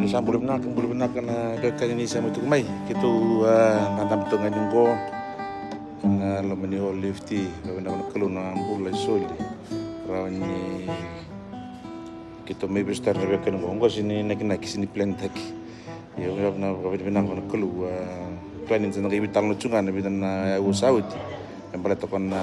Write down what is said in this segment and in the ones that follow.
sa boleh benakan ke kanisa mo tukumay kito nantam tungan yung ko ang lomani o lifti gawin ako nagkalun na ambulay soli rawani kito may bestar na bekan ko sini nakinaki sini plan taki yung na gawin ako nagkalu planin sa nakibital no tsungan na bitan na usawit yang pala tokon na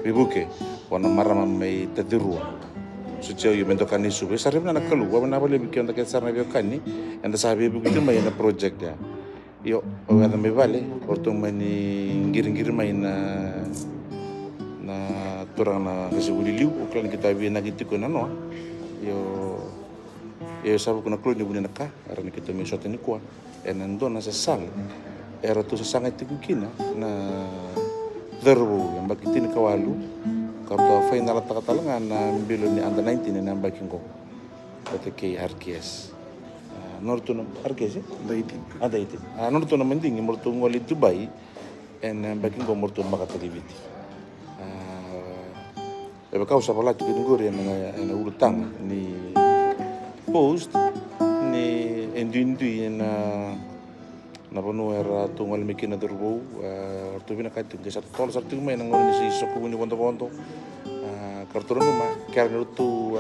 bibuke wana marama may tadiruwa sucio yung mentokan ni suwe sarip na nagkalu wana pala bigyan takit sarna bekan ni yang sabi begitu may na project ya yo wala may vale orto mani ngiring may na turang na kasi uliliw uklan kita bi nagitiko na no yo sabu kuna klo ni buni naka arani kita may shot ni kwa nando na sa sang era to sa sangat tikukina na derbo yang bagitin kawalu karto final takatalangan na bilo ni under 19 na baking ko pati kay RKS norto na RKS ada itu norto na mending morto ngoli Dubai en baking ko morto makatalibiti kau sa pala tukin gori na urutang ni post ni endu na panu era tungal mikina derbo orto bina kaitu ke satu tol satu mai nang ngoni si soku ni bonto karturo numa karna tu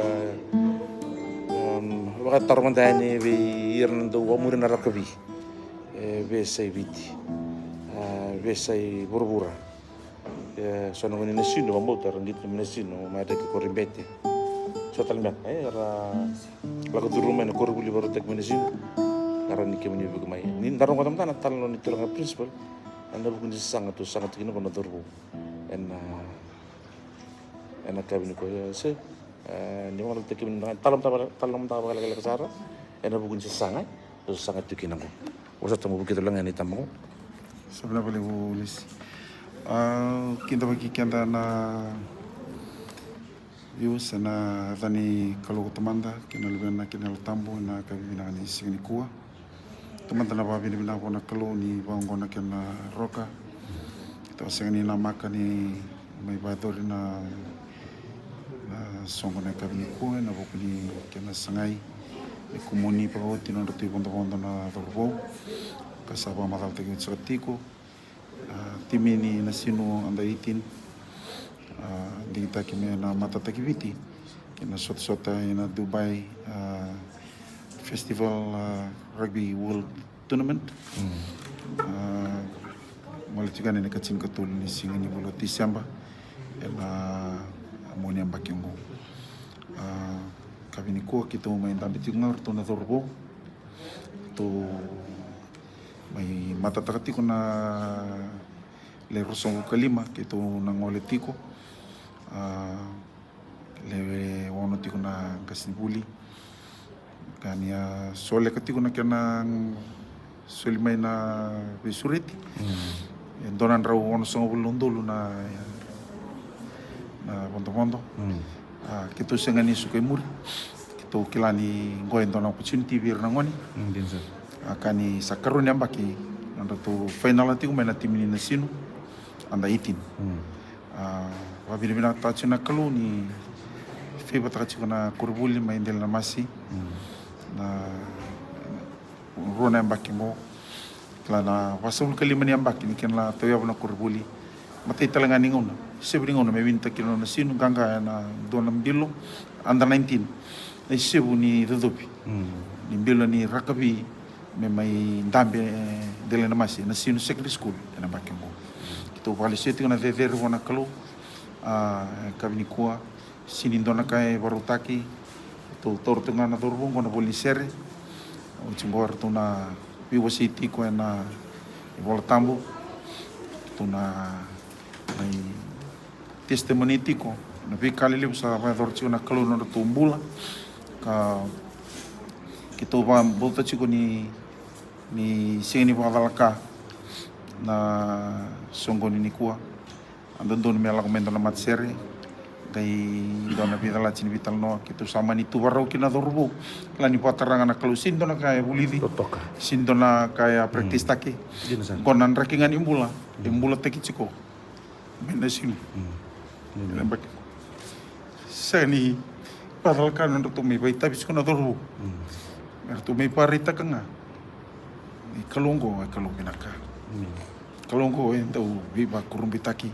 wakat tarmandani vi irnando wamurin arakabi vesai viti vesai burbura sono ngoni nesino mamotar ngit nesino ma de korimbete so talmet era lagu tu rumah na korbuli baru tek nesino karena nikah menyebut kemai ini darong kota mana talon itu orang prinsipal anda bukan sangat kini kono turbo enak kami niko se ni orang teki menang talom tabak lagi kesara anda bukan sangat itu kini aku usah temu begitu lang ini tamu sebenarnya boleh bulis kita bagi kita na yus na tani kalau teman dah kena lebih nak kena tambo na kami na ni sini kuah teman-teman apa bina pona kelo ni bangona kena roka kita sengani na maka ni mai bator na songona kami ko na bokuni kena sangai ni kumuni pa hoti no roti ponto na torbo kasaba makal tegi sotiko timini na sino anda itin di kita kime na mata takiviti kena sot-sota na Dubai Festival Rugby World Tournament. Mulai juga ni kacin ketul ni singa ni bulan Disember. Ela amoni ang bakyong mo. Kami ni ko kita main tampit yung ngar to na torbo. To may matatakati ko na lerosong ko kalima kito nang olitiko. Lewe wano tiko na kasnibuli. Kanya sole katiko na kanang sulimay na bisuriti. Donan raw ono sa bulundolo na ponto-ponto. Kito sa ngani sukay muri. Kito kilani ngoyen to na opportunity vir na ngoni. din sir Kani sa karon yang baki nando to final atiko may na timini na sino anda itin. Wabili-bina tacho na kalu ni fiba tacho na kurbuli may indel na masi. Na rona yang baki mo klana wasul kalima ni ambaki ni kenla toya na kurbuli matay talaga ningon sebu ningon may winta kino na sino ganga na donam bilo under 19 na sebu ni dodopi ni bilo ni rakabi may dambe dele na masi na sino secondary school na baki mo kito palisiti na vevero na kalo kabini kuwa sinindona kay barutaki to tortunga na turbong ko na polisere o chingor to na Vivo City ko na bola tambo to na may testimony tiko na bikalilib sa dorcho na kaluno na tumbula ka kito ba bolta chiko ni sini pagalaka na songo ni kuwa andon don me ala komento na matsere kay dona bitala chin vital no kito sama ni tu barro kina dorbo la ni pataranga na kalusin dona kaya bulidi totoka sindo na kaya practice taki konan rakingan imbula teki chiko mena sim lembak sani padal kan ndo to mi bai tabis kono dorbo Mertu may parita ka nga. Kalunggo ay kalubinaka. Kalunggo ay tau viva kurumbitaki.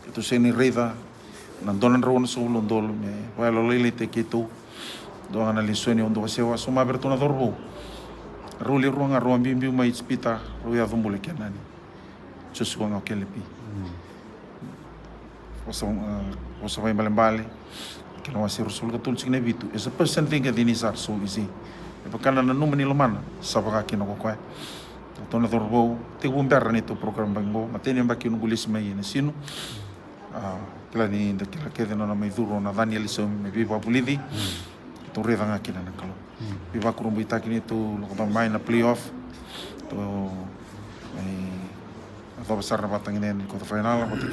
Ito seni reida nandonan rawan sa ulong dolo me wala lili te kito. Doang na lisoni ondo kasewa suma bertuna dorbo. Ruli ruanga ruang bimbi mai spita ruya dumbule kenani. Joshua nga kelepi. Wasa vai malembale. Kena wasi rusul katul sikne bitu. Is a person thing at inisar so easy. Epakana na numani lomana sabaka kino ko kwa. Tona dorbo te gumberra nito program bango matene mbaki nugulis mai na sino. Kila ni da kila kede na mai duro na Daniel so me viva bulidi. To reda nga kina na kalo. Viva kurumbu itaki nito lo mai na playoff. To atau besar na batang ini kota final apa tu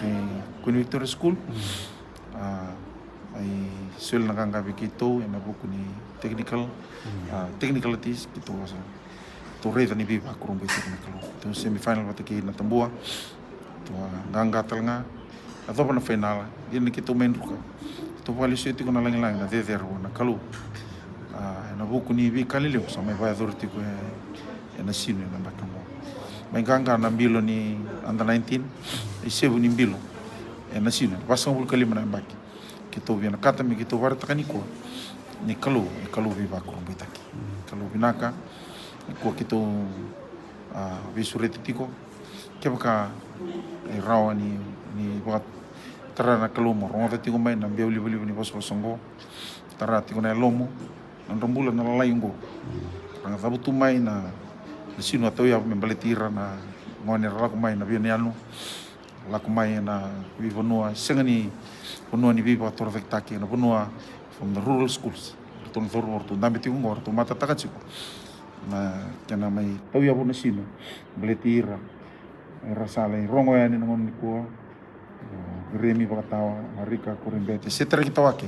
Queen Victoria School. Ai sul na kanga begitu yang buku ni technicalities gitu asa. Tu reda ni viva kurumbu itaki na kalo. Tu semifinal bataki na tambua. Tu nganga telnga atau na final ini kita main ruka. Tu wali seti ko na lang na deder na kalo. Na buku ni vi kalilio sama vai dorti ko na sino na bakamo. Mengangga na mbilo ni under 19 isebu ni mbilo na sino pasang bul kalima na baki kito viana kata mi kito warta kaniko ni kalu viva ko bitaki kalu binaka ko kito visureti tiko kebaka rawa ni wat tara na kalu mo ronga tiko mai na biuli ni bos bosongo tara tiko na lomo na rombula na layungo ang sabutu mai na sino atau ya membaletira na ngone laku mai na bianiano laku mai na vivonua sengani ponua ni viva torvektaki na ponua from the rural schools ton thor to ndamiti ngor to mata takachiko na kana mai tau ya bona sino baletira rasale rongo ya ni ngon ko remi bakatawa marika kurimbete setra kitawake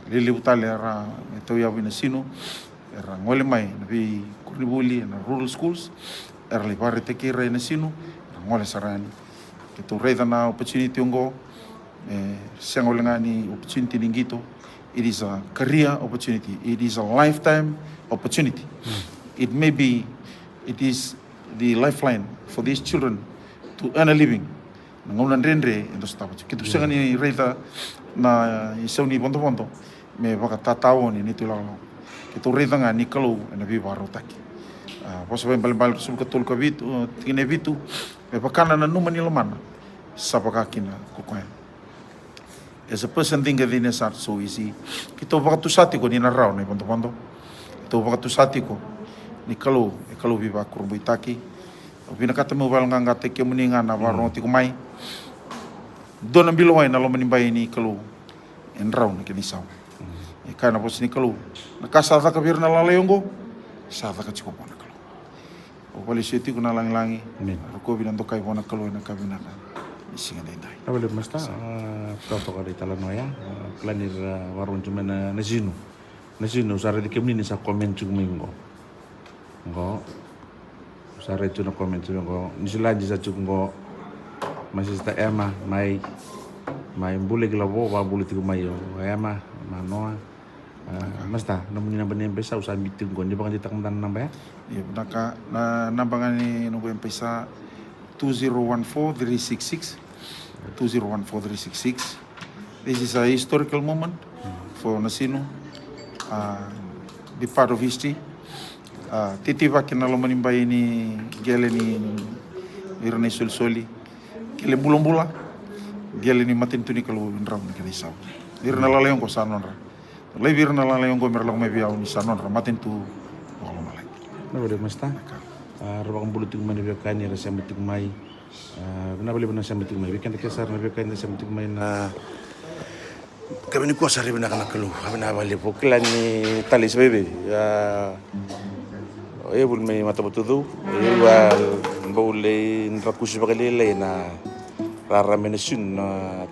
lili utale ra tau ya bona sino era ngole mai na vi kuribuli na rural schools era le pare te kira na sino ngole sarani ke tu reda na opportunity ngo sengole ngani opportunity ningito. It is a career opportunity, it is a lifetime opportunity. It is the lifeline for these children to earn a living ngolan rendre endo stapa ke tu sengani reda na isoni bondo me baka tatawo ni tu lao itu reda nga ni kalau na viva rotaki poso ben balbal sul ka tul ka vitu tine vitu e pakana na numani lomana sabaka kina kokoya as a person think that is not so easy kito baka tu sati ko ni na raw na pondo kito baka tu sati ko ni kalau viva kurbu itaki pinakata mo bal nga te ke muninga na warong ti kumai dona biloi na lomani bai ni kalau en raw na kinisaw kana pos ni kalau nakasata ka bir na lalayongo sata ka chiko bona kalau o pali seti kuna lang-langi ko binan to kay bona kalau na kabina na isinga dai Abale masta toto ka di talanoya planir warung cuma na zino sare di kemni ni sa komen chumingo ngo sare tu na komen chumingo ni sulaji sa chumingo masih sta ema mai bule glabo wa bule tu mai ema manoa masta namun ni nambang pesa usah bitung kon di bang ditak dan nambah ya naka na nambangan ni no pesa 2014-366 2014-366. This is a historical moment for Nasino, be part of history. Titiba kinaloman imbay ni gele ni irne soli kile bulong-bula gele ni matin tuni kalau indram ni kanisaw irna lalayon ko sanon ra lebih na lang yung gomer lang may biyaw ni sanon ramatin tu wala malay. Na udah masta. Rabang buluting man biyaw kani rasa muting may. Na bali ba na sa muting may. Bikan kesar na biyaw kani sa muting may na kami ni kuasa rin na kanakalu. Kami na bali po kila ni talis bebe. Bul may mata betutu. Bawle nrakusi bakalile na raramenasun na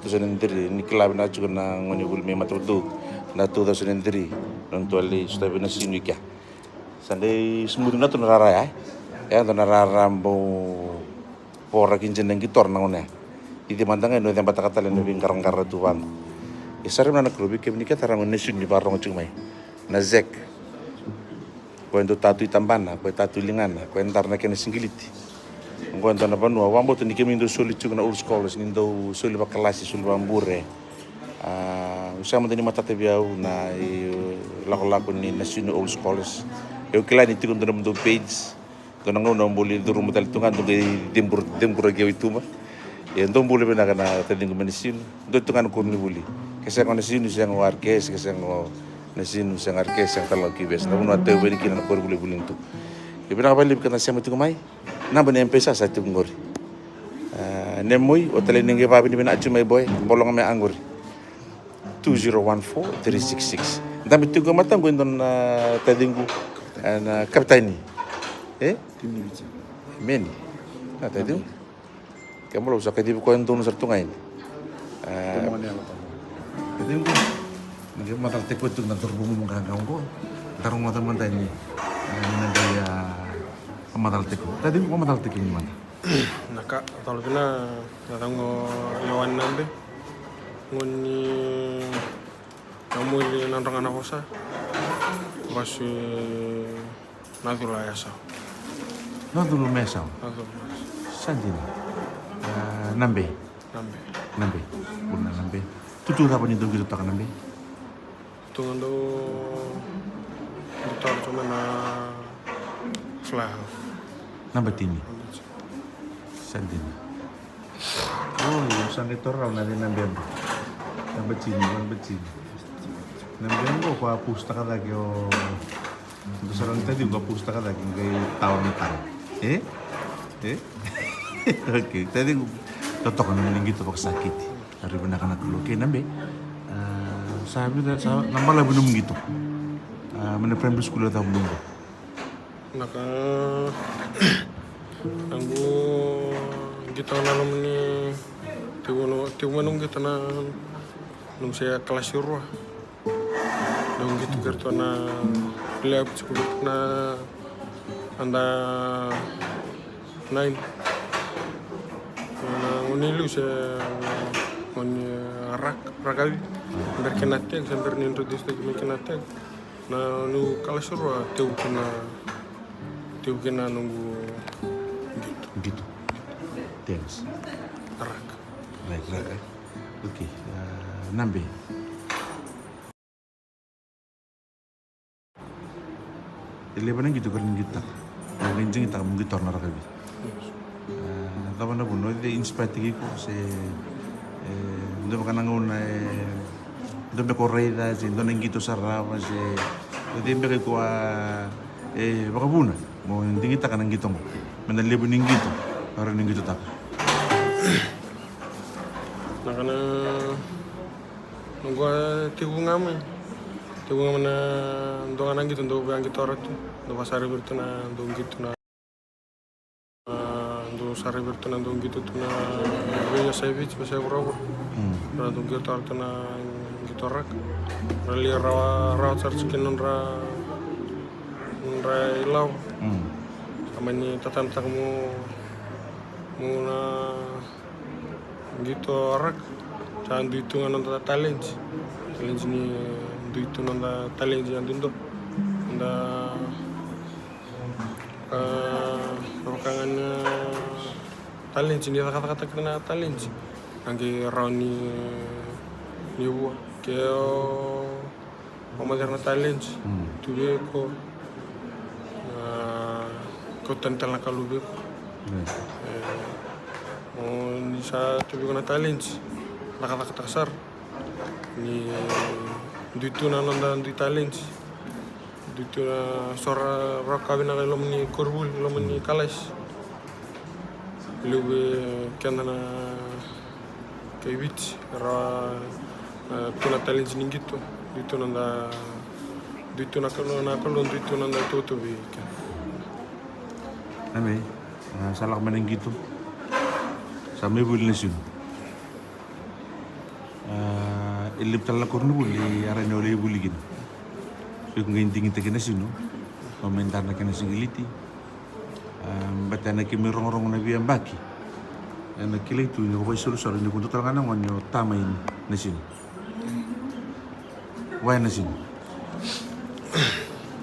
tusan ndiri ni klab na juga na ngoni bul may mata betutu. Na 2003 nung tuwali sudah na sinuika sandai semua na to narara ya to narara mo pora kinjen ng gitor na ngone iti mandanga no tempat katalan no bingkarang karatuan isarim na nakrubi kemni ka tarang nesun ni barong chumay na zek ndo tatu itambana ko tatu lingana ko entar na kene singiliti ngo ndo na banua wambo to nikemi ndo soli na old scholars ndo soli ba klasi soli ba mbure usama dani matata biau na lako ni national old scholars eu kilani tigo ndo page ndo ngo no mboli ndo rumo tal tunga ndo dembur ge ituma ndo mboli bena kana tadingo menisin ndo tunga ko ni buli kesa ko nasin siang warkes kesa ngo nasin siang arkes yang talo kibes na uno ateu beri kina ko buli bulintu ibina bali kana sema tigo mai na bani empesa sa tigo ngori nemoi otele ninge babi ni bena achumai boy bolong me angori 2014-366 ndami tigo matango indon tadingo na kapitani meni na tadingo kamu lo usah kedibu ko indon sartungain tadingo ngi matal teko tu na terbungu mangkang ko tarung mata manta ini nanti matal teko tadingo ko matal teko ni mana naka talo kina natango yawan nambe ngoni namuli nandang anak kosa basi natula yasa dulu mesau natula sanjin nambe puna nambe tutu apa ni gitu tak nambe tungando ditar cuma na flah nambe tini sanjin oh yung sanjin torang na nambe nambe cini nambe ko pa pustaka lagi o ito sarang tadi ko pustaka lagi kay tahun nitang okay tadi totok na gitu pak sakit hari benar kana tulo kay nambe sabi na sa nambala bunum gitu mana primary school ta bunum naka anggu kita nalom ni tiwo manung kita na nung saya kelas ruah dong gitu kerto na lab cukup na anda nain unilu saya ngoni rakawi berkenatek sampai nintu distek berkenatek na nu kelas ruah tiwo kena nunggu gitu thanks rak okay nambe Lebanon gitu kan kita nginjing kita mungkin tornado kabi tapi na puno itu inspirasi ko se ndo makanang una ndo me corrida se ndo ngito sarava se ndo me ko baka buna mo hindi kita kanang gito mo manalebo ning gito para ning gito tak nakana nunggu tibu ngamen na ndo kanang gitu ndo bang gitu orang tuh ndo pasar bertu na ndo gitu na ndo sare bertu na ndo gitu tuh na benya savage bisa berapa na ndo gitu orang tuh na gitu rak rali rawa sarcikin nra ilau sama ni tatan mu na gitu rak jangan dihitungan nonton challenge ni itu nanda talent yang tundo nanda rokangan talent ini kata-kata kena talent angge rauni niwa keo pemagarna talent tu beko ko tantal nakalu beko ni sa tu beko na talent kata-kata kasar ni Duituna nanda di talent, duituna sora rakabi na kay lomni korbul, lomni kalas. Lube kena na kay witch, ra tuna talent ni gitu. Duituna kalon duituna nanda toto bi. Name, salah maning gitu. Sampai bulan sun. Ilip tala korno buli arane ole buli gin so ko nginting te kena sino komentar na kena singiliti batana ki mirong na biang baki na kile tu ni ko solo solo ni ko tala ngana ngonyo tamain na sino why na sino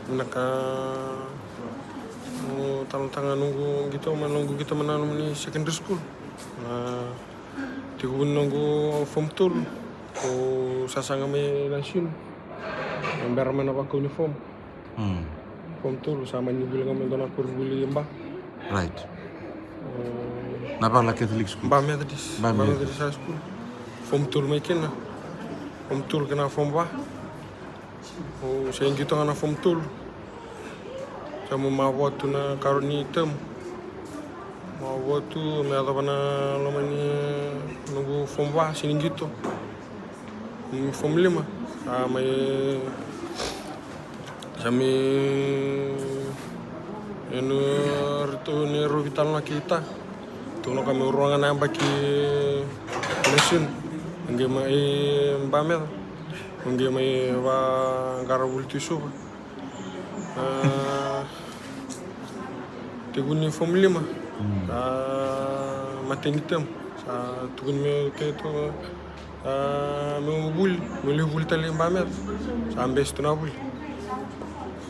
Menaka tangan nunggu kita menanam ni secondary school. Tikun nunggu form tool ko sasanga may nasyun. Ang beraman apa ko uniform. Form tool sama ni bilang kami doon ako buli mba. Right. Napa la Catholic school? Mba Methodist high school. Form tool may kina. Form tool kena form ba. O sa gitu nga na form tool. Sa mawat tu na karon ni item. Mawat tu may ata pa na laman ni nunggu form ba sining gitu. Form 5. Sa may rito ni Rovital na kita. Tulong kami ruangan na baki lesion. Hindi may bamer. Hindi may garabul tisu. Tigun ni form 5. Matinitem. Sa tugun mi keto may bul tali bamer. Sa ambes tu na bul.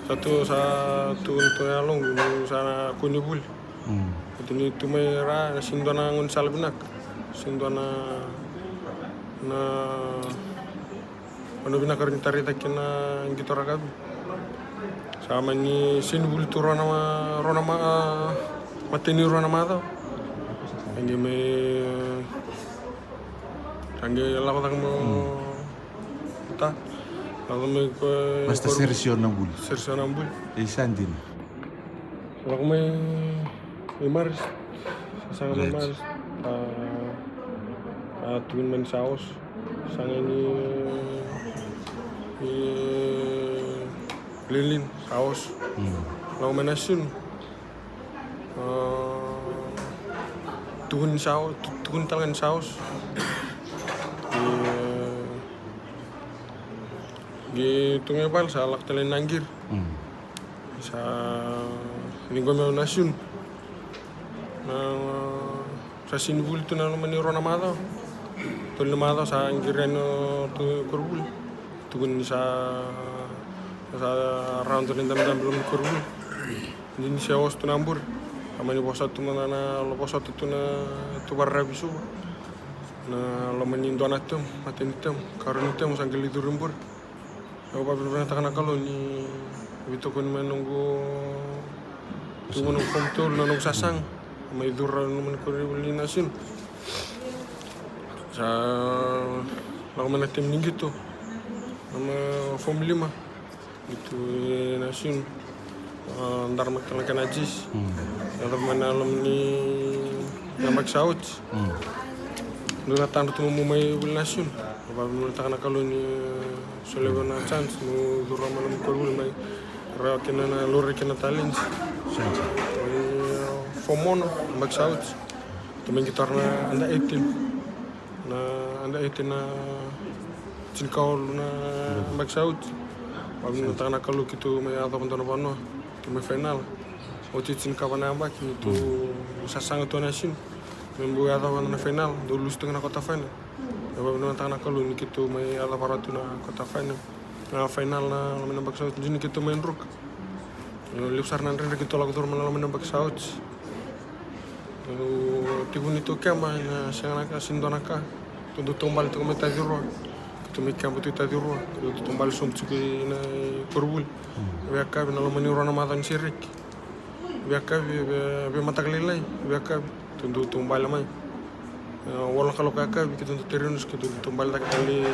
Satu sa tugun tu na long sa kunibul. Ito ni tumayra sindo na ngun salbinak. Sindo na ano binakarin tarita kina gitu ragabi. Sama ni sinbul tu rona mateni rona daw. Hindi may lakot ang mo ta. Lakot may Basta sersyon ng bul. Sersyon ng bul. Isan din. Lakot may Maris. Sasanga may Right. Maris. Tuwin man saos. Sanga ni Lilin saos. Lalu manasun. Tuhun tangan saus. Di tungai pal sa alak talen nanggir. Sa linggo may nasun. Sa sinbul tu na naman ni Rona Mata. Tol na sa anggiran tu kurbul. Tugun sa round rin dam belum kurbul. Hindi siya was tu nambur. Kama ni bosat tu mana na lo bosat tu na tu barra bisu. Na lo manin donatum, matenitum, karunitum sanggil itu rumbur. Ako pa pinataka na kalau ni bito ko naman nunggu tu manung form tool na nung sasang. May dura naman ko rin nasin. Sa laku manatim ning gitu. Nama form 5. Gitu nasin. Ndar magtalaga najis. Yang manalam ni nambak saut. Doon natando tu may nasin. Bago nataka na kalau ni solevo na chance no dura manam ko may ra kina na lore kina talents. Formono magsaut. Tuming gitar na anda 18. Na cinkau na magsaut. Pag nataka na kalau gitu may ata punta na pano. May final. O cinkau na ambak itu sasang itu nasin. Membuat ata na final. Dulu setengah na kota final. Pag nataka na kalau gitu may ata paratu na kota final. Na final na laman magsaut. Jini gitu main ruk. Lipsar na rin gitu lagu turun laman magsaut. Tigun itu kema na siya sindonaka tundo tumbal tu kami tadiro tu mikam tu tadiro tu tumbal sumtsuki na kurbul biaka na lamani rona matan sirik biaka be mataglilay biaka tundo tumbal mai wala kalau kakak bikin tundo terunus gitu tumbal tak kali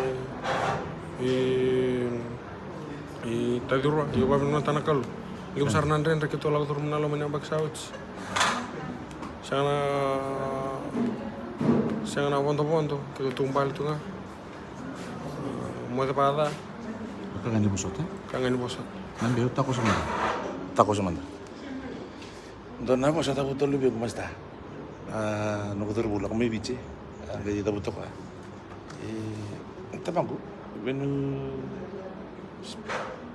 tadiro yo ba no tanakal liu sarnan ren rekito lagu turun na lamani ambak sauts Siya na ponto kita tumbal tu nga. Mo pada Kangan ni busot eh? kangen bosat. Nambiyo tako sumanda. Tako sumanda. Doon na mo sa tabuto lubi kumasta. Nukutur bula kami bici. Gaya tabuto ka. Tapang ko, when you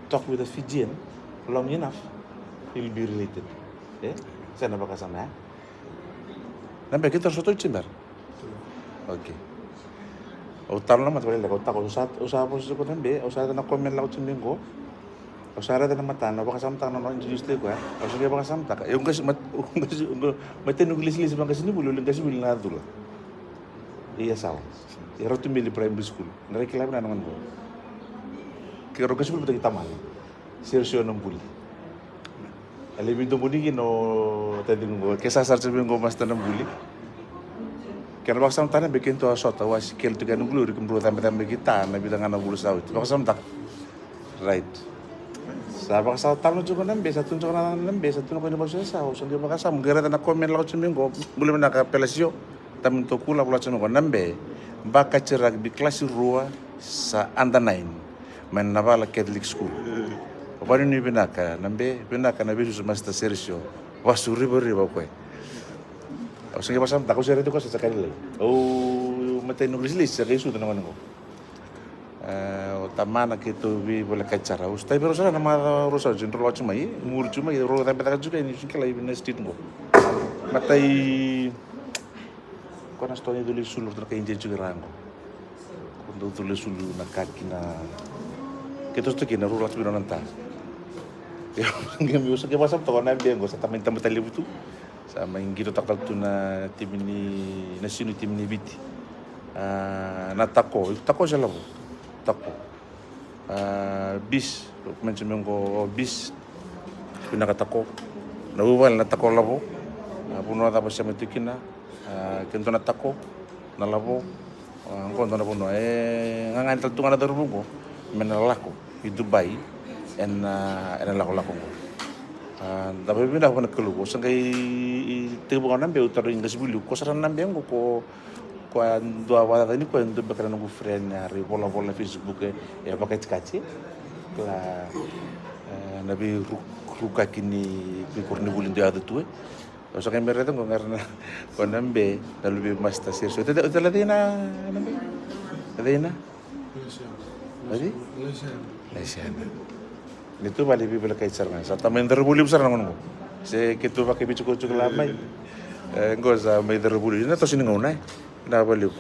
talk with a Fijian long enough, he'll be related. Sana ba kasama? Nampak kita soto cimbar. Oke. Utang naman wala ko tako usap po sa ko nambe, usap na comment lang utsin ko. O sa rata na matano, baka samtang na introduce ko ha. O sa kaya baka samtang. Yung kasi matinong lis-lis bang kasi ni bululong kasi bulong na dula. Iya saw. Iro tumili primary school. Nareklamo na naman ko. Kaya kasi bulong kita tamal. Seryoso ng buli. Alam mo dumunigin o tadi ko. Kaya sasar sabihin ko mas tanong buli. Kaya baka samtang na bikin to asota was kel to ganung gluri kumbro tambe kita na bidang ana bulu sawit. Baka samtang. Right. Sabi ka sa talo juga nambe, sa tunjuk na nambe, sa tunjuk ko na sa so di ba kasam gara na comment lang ko minggo, buli man nakapelasyo. Tamin to kula pula ko nambe. Baka cerag bi klase rua sa under 9. Man Navala Catholic School. Wani ni binaka nambe, binaka na bisu master serisyo. Wasu riba ko. O sige pasam tako sere to ko sa kanila. Oh, matay no rislis sa kesu naman ko. Tamana gitu bi boleh kacara ustai pero sana nama rosa jendro lo cuma umur cuma ro tapi tak juga ini singkala ibu nestit ngo matai kona stone dulu sulur terkait injen juga rango kondo dulu sulur na kakina kita tuh kina ro cuma nanta ya nggak bisa kita pasang tahu nabi ngo sa tamin tamu tali itu sama yang gitu takal tu na tim ini nasinu tim ini biti na tako jalabu tako bis mention ko bis pinakatako nawawal na tako labo puno tapos siya matikina kento na tako na labo ang kondo na puno ngangan tunga na darungo menalako di Dubai en lako ko tapi pindah ko na kulugo sangkay tibo ka nambe utaro ingas bulu ko saran nambe ko quando a tadi quando bakal nunggu friend nyari bola-bola Facebook ya pakai kaci lah nabi ruka kini pikur ni bulin dia ada tuh so kan mereka tuh karena konambe lalu lebih master serius itu lagi na nambe lagi na lagi itu balik bibel kayak cerman satu main terbuli besar namun saya gitu pakai bicu kucuk lama enggak usah main terbuli ini terus ini nggak na balik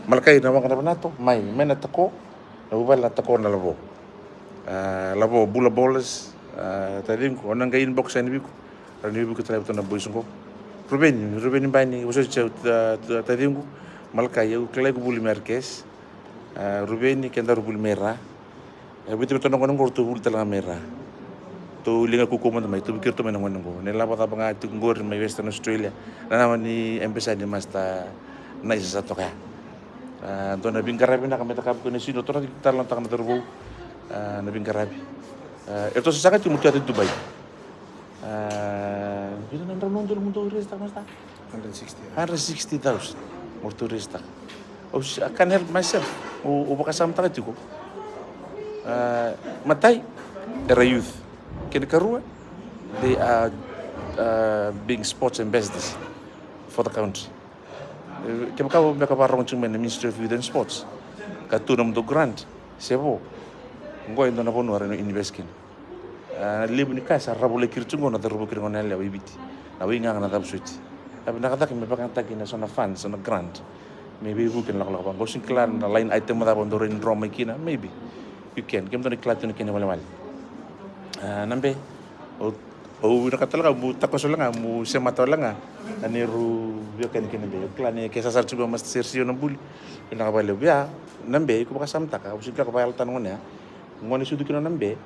malakay na mga nato may natako nabubal natako na labo bula bolas tadim ko nang inbox sa nibi ko tayo to na boys ko Ruben bani uso tadim ko malakay yung klay ko buli merkes Ruben kenda buli mera bitu to nang ko buli talaga mera to linga ko komando mai to bikir to mai nang ko nila pa nga ngor mai Western Australia na naman ni empesa ni masta na isa to ka to na bingkarabi na kami takap ko ni sino to na talang tak na turbo na bingkarabi ito sa sakit yung mutiat di Dubai gina nang ramon dulu mundo turista masta 160,000 more turista I can help myself o baka samta ka ko matay era youth kini karua they are being sports ambassadors for the country. Kaya kau mereka parang cuma di Ministry of Youth and Sports. Katunam do grant sebo. Ngoi ndo na bono areno investin. Libu ni kasa rabule kirtungo na darubo kiringo na lewa ibiti. Na winga na dabsuiti. Tapi nakataki me pakan taki na sona funds sona grant. Maybe you can lakla bang. Gosing klan na line item mo dabon do rin drama kina maybe. You can. Kaya ndo ni klan ni kina wala. Nambe o nakatalaga mu takos lang mu semato lang aniru biya kan be klane kesa sar chuba mas sersio ng buli nakabalo biya nambe ko baka samta ka usigla ko bayal tanong niya ngoni sudu kino nambe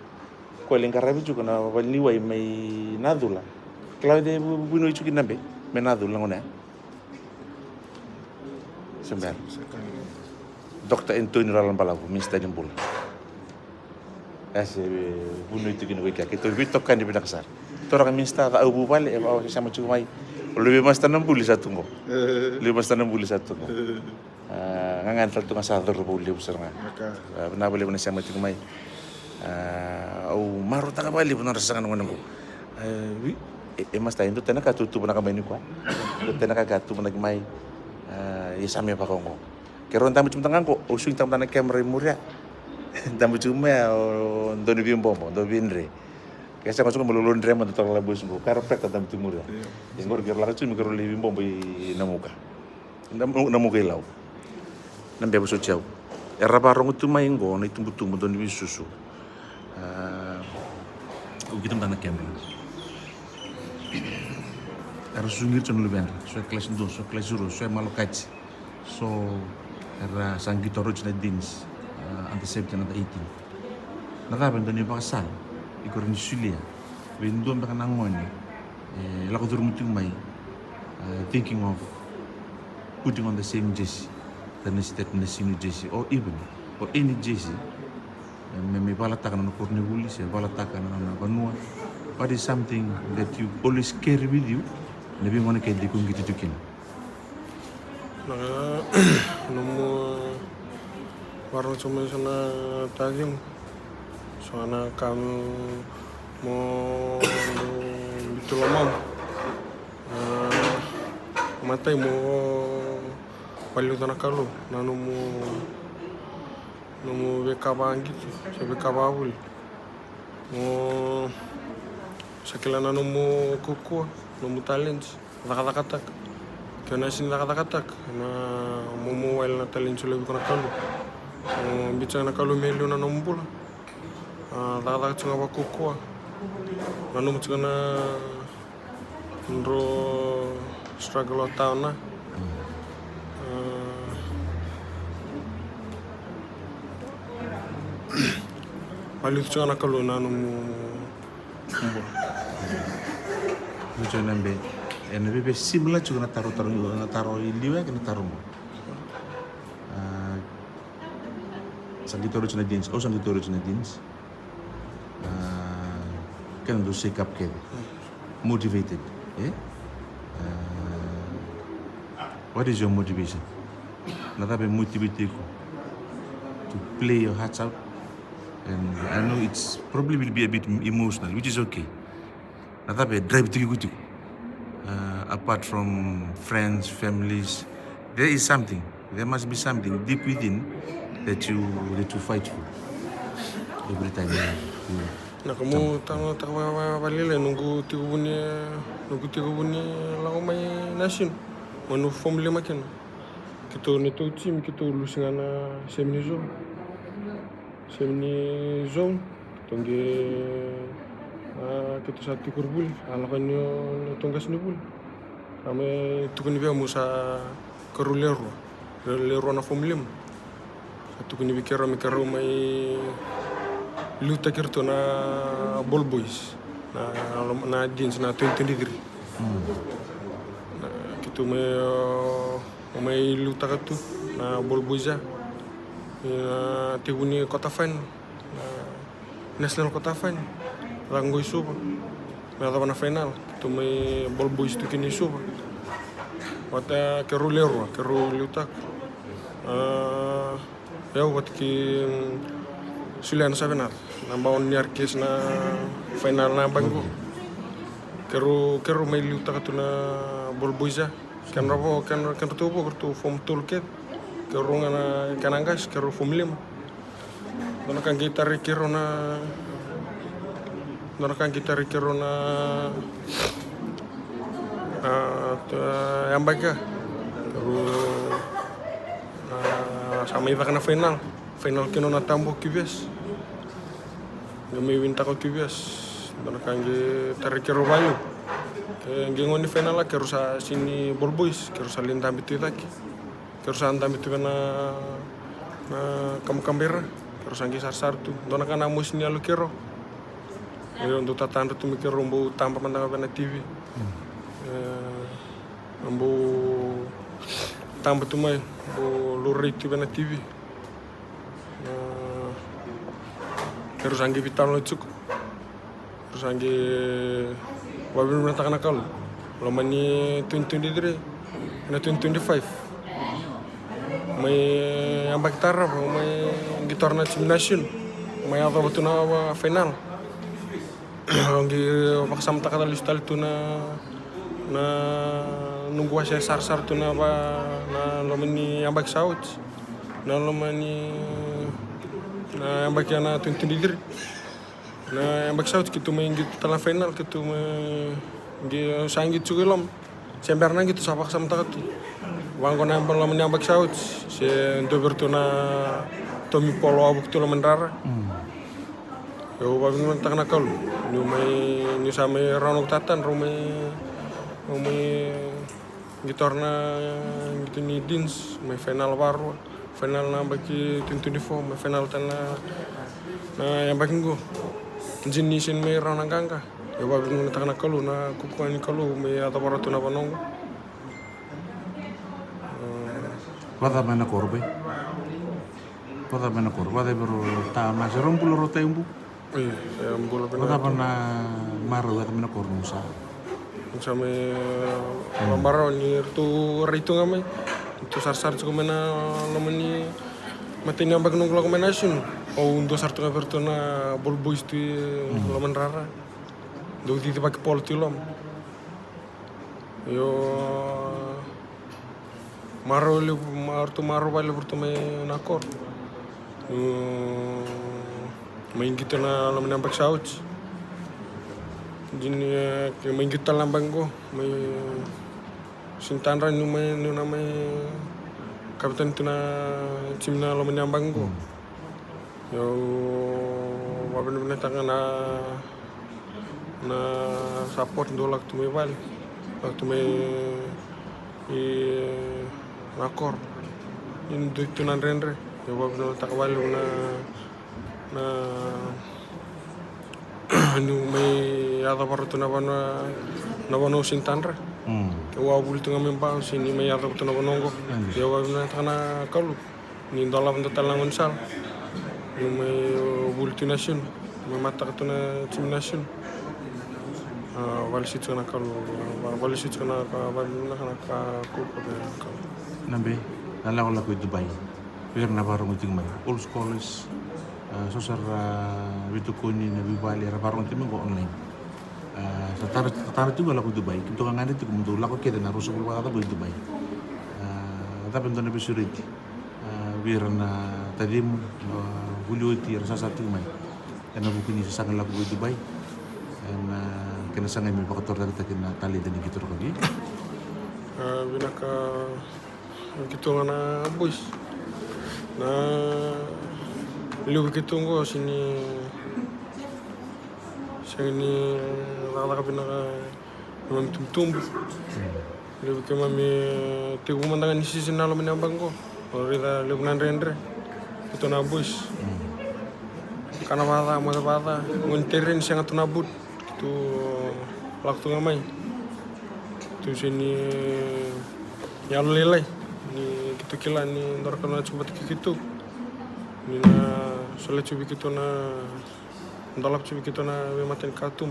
ko len karabi juga na waliway may nadula klaw de buno ichuki nambe may nadula ngona sember Dr. Antonio Ralambalavo minsta din bula buno itu gini wika kita bitok kan di Benaksar. Orang minsta tak abu balik sama cumai lebih mas tanam buli satu ngo. Lebih mas tanam buli satu ngo. Ngangan tal tu ngasal buli besar nga. Benar boleh benar sama cumai. Maru tak balik benar rasakan ngo. Mas tayo tena ka tutu benar kamay ni ko. Tena ka gatu benar kamay. Isami pa ko ngo. Keron tamu cuma tangan ko. Usung tamu tangan kamera muria. Tamu cuma do ni bimbo do binre kesa ko suka melulundre man to la bus ko karpet tamu timur ya ngor ger la cuma ger li bimbo namuka ilaw nambe buso ciao era barong tu mai ngo ni tumbu do ni susu o kita mtana kembra era sungir chon lubendra so class 2 so class 0 so malokati so era sangito rojna dins ante 17 ante 18 na raben doni ba sal ikor ni sulia ben dom ba nangoni la ko durmu tumay thinking of putting on the same jersey than the same jersey or even or any jersey me bala taka na kornewuli se bala taka na banua what is something that you always carry with you nabi ngone kay di ko ngiti tukin nomu warna cuma sana tajam soalnya kamu mau betul lama matai mau paling tanah kalau nomu bekabang gitu saya bekabawul mau sekilan nomu kuku nomu talent kata-kata karena sini kata-kata na mau wal na talent lebih kena kalau bicara kalau melu na nomu pula kata-kata cuma kuku na nomu cuma na nro struggle tahun na paling cuma nak kalau nanu lucu nambe bebe simula juga na taro iliwa kena taro mo sangitoro chuna dins o sangitoro chuna dins kan do shake up ke motivated what is your motivation na tabe motivate ko to play your hearts out. And I know it's probably will be a bit emotional, which is okay. Natabe drive to you. Apart from friends, families, there is something. There must be something deep within that you fight for every time. Nah kamu tahu balile nunggu tiga bunyi lagu main nasin, manu family makin. Kita neto tim kita lusingan semini zone tongge kita satu kurbul alakannya tonggas nubul ame tukuni bia musa kerulero na family tukuni bikero mikero mai luta kirto na ball boys na jeans na 2023 na kita mai luta katu na ball boys ya tiguni kota fan national kota fan rango isuba na final tu mai ball boys tu kini isuba wata kerulero keruliutak ya wat ki sulian sabenar nambaon niar kes na final na bango keru mai liutak tu na ball boys ya kan rabo kan tu form toolkit kerungan na kananggas keru family dona kan gitar kiro na yang baik ya keru sama iba kana final kino na tambo kibes gami winta ko kibes dona kan gitar kiro bayu ngoni final la keru sa sini ball boys keru sa linda bititaki kerusan tamit itu na kamu-kamera kerusan kisar tu dona kan amus ni alu kero untuk tatan tu mikir rombo tanpa mandang apa na TV rombo tanpa tu mai bo lori tu na TV kerusan vital lo cuk kerusan wabin menata kana kal lo mani 2023 na 2025 may ambak tarap may gitar na simulation may apa betul na final ngi paksam tak kata listal tu na nunggu asyik sar tu na lomani ambak saut na lomani na ambak yana tu diri na ambak saut gitu main gitu telah final gitu ngi sanggit cukup sembarna gitu sapak sam tak tu Wangko nempel lo menyambak saut, si untuk bertuna Tommy Polo abuk tu lo mendara. Eu babin man takna kalu. Ni samai ronok tatan rumai gitarna gitu ni dins mai final baru. Final na baki 2024 mai final tanna na yang baki go. Jinisin mai ronang gangka. Eu babin man takna kalu na kukuan kalu mai ata baratu na banong. Wada mana korbe? Wada mana korbe? Wada baru ta maseron pulo rota imbu. Yang bola Wada pernah maru wada mana korbe musa. Sampai lambaro ni tu ritu ngamai tu sar cukup mana lamani mati ni ambak nunggu lagu menasun oh untuk sar tu ngabertu na bol boys tu laman rara do ti pakai pol tu lam yo maro balik bertu me nakor main kita na laman ambak sauts jini main kita lambang go may sintanra nu namay kapitan tu na tim na laman lambang go yo wabin binatang na support dolak tu may bal waktu may nakor yun tu nan renre yo wabin binatang bal na anu may yata parto na bano sintanra. Wa bulto nga memba sini may yata parto na banongo. Ya wa na kana kalu ni dalam talangon sal. Yung may bulto nation, may mata to na team nation. Walisit na kalu, walisit na ka kupo ka. Nambe, nalaw ko Dubai. Pero na barong uting may all scholars. Sosar bitukuni na bibali rabarong timing ko online. Sa juga laku Dubai. Kita kan ada tu kemudian laku kita na rusuh keluar atau Dubai. Tapi untuk nabi surit, biar na tadi buluti rasa satu mai. Karena buku ini sesangat laku Dubai. Na kena sangat mipakator dari kita tali dan gitu lagi. Bina ka gitu na boys. Na Lu kitunggo sini laka pinaka mamami tumtumbu. Lu kemami tigu mandangan isi sinalo minambang ko. Orida lu nanrendre. Itu nabus. Karena bata ngunterin siang tu nabut. Itu waktu ngamai. Itu sini nyalu lelai. Ni gitu kila ni ndor kana coba gitu. Ni na soalnya cubi kita na ndalap cubi kita na maten katum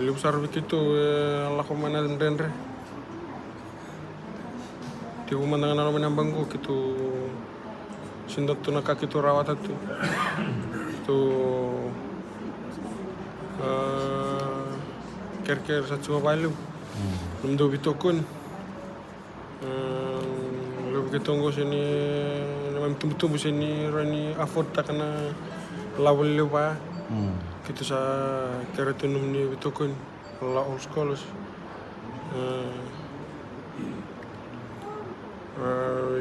lu besar begitu Allah ko mana ndendre tibu mandangan alam nambangku gitu sindat tu na kaki tu rawat tu ker satu balu lumdo bitokun Ketunggu sini, memang tumbuh sini rani afford tak kena lawal lepa. Kita sa kira tunum ni betul la all scholars.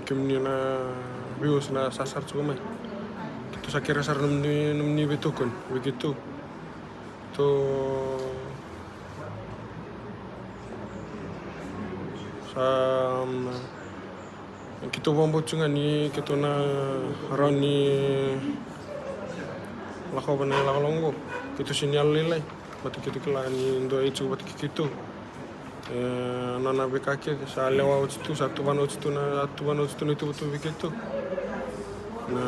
Kemni na bios na sasar cuma. Kita sa kira sar num ni betul begitu. To kita buat cungan ni kita na rani lakau bana lakalongo kita sinyal lelai batu kita kelan ni ndo itu batu kita nana bekake sa lewa itu satu ban itu itu betul begitu na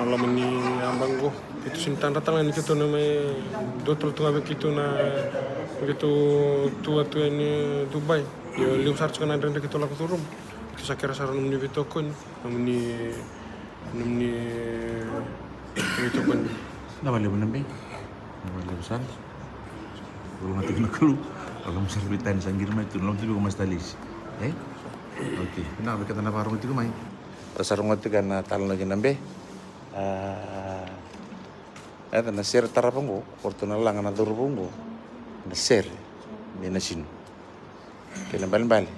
alam ni ambanggo itu sintan datang ni kita na may dotul tu ngabe kita na begitu tua ni Dubai yo liu sarch kana rende kita laku turun itu saya kira sarung ni bitokon ni bitokon Nah balik menambe, balik besar. Kalau mati kena keluh, kalau besar bitan sanggir mai tu, lalu tu juga mas talis, Oke, nah berkata na parong itu kumai. Sarung itu kan talon lagi nambe. Na share taraponggo, portuna lang na durubonggo, na share, di nasin. Kailan balik.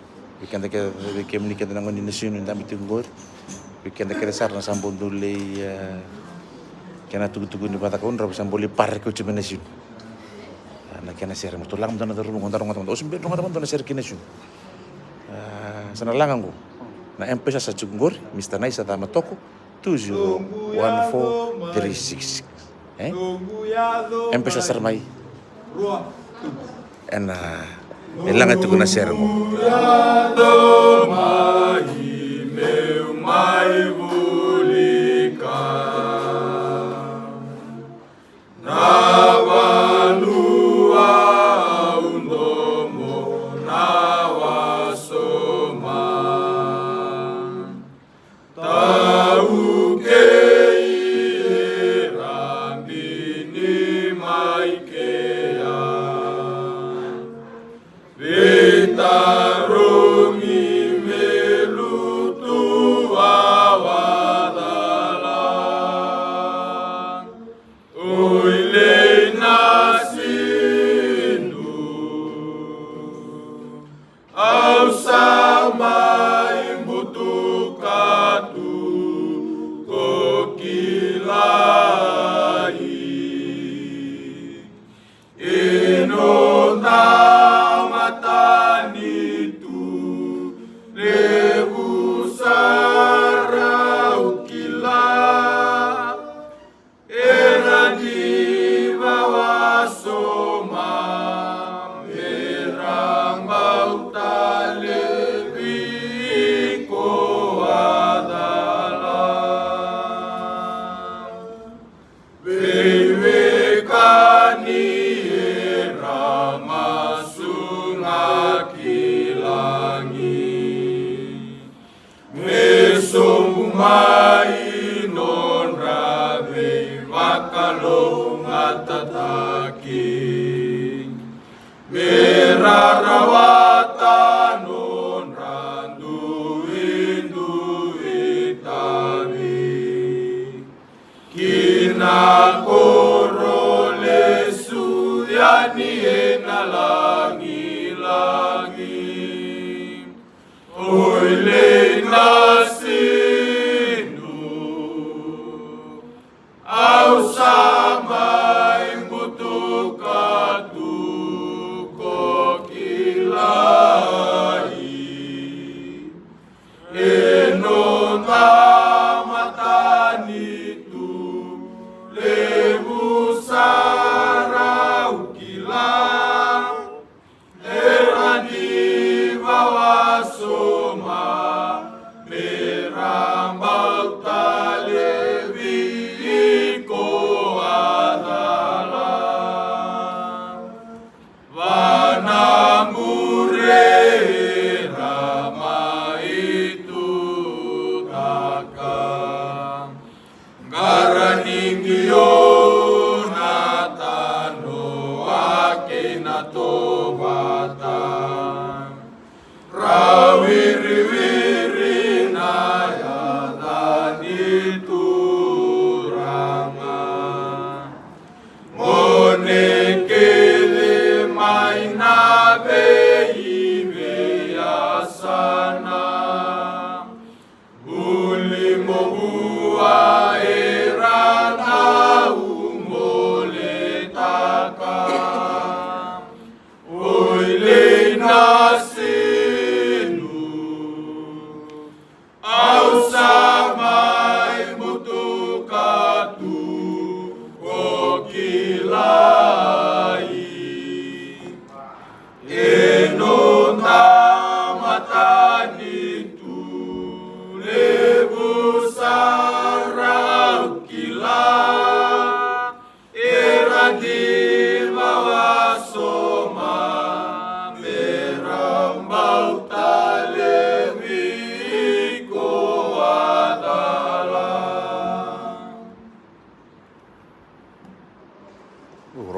Ikan tak kemni kita nangon di nasin, hindi kami tunggu. Bikin kira sarna sambon dule kena tugu-tugu ni bata kon rabu samboli par ko chimenesun. Na kena ser mo tulang mo na darung ngontar osumbe ngontar mo na ser kinesun. Sana langango. Na M-Pesa sa Chunggor, Mr. Naisa tama toko 2014366. M-Pesa sarmai. Ena ilang itu kena share mo.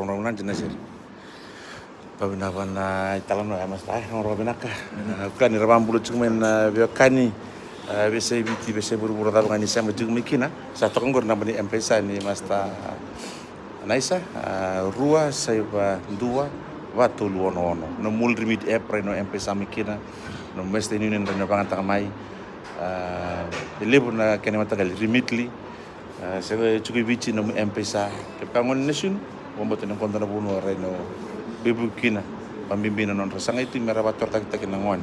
Orang-orang jenis sih. Pabina-pabina italan no mas tayo ng Robin ka. Kani rabang bulot cuman kani bisa buru-buru tahu ngani sama juga mikina. Satu kan guna bani M-Pesa ni Masta Naisa rua saya dua watu luono no mul rimit epre no M-Pesa mikina no mesti ini nenda pangan tangamai Lebu na kene matagal remitly. Saya cukup bici no M-Pesa. Kepangon nasun, wamboto ng konta na puno no bebu kina. Pambimbina non rasanga itu merabator tak kinangwan.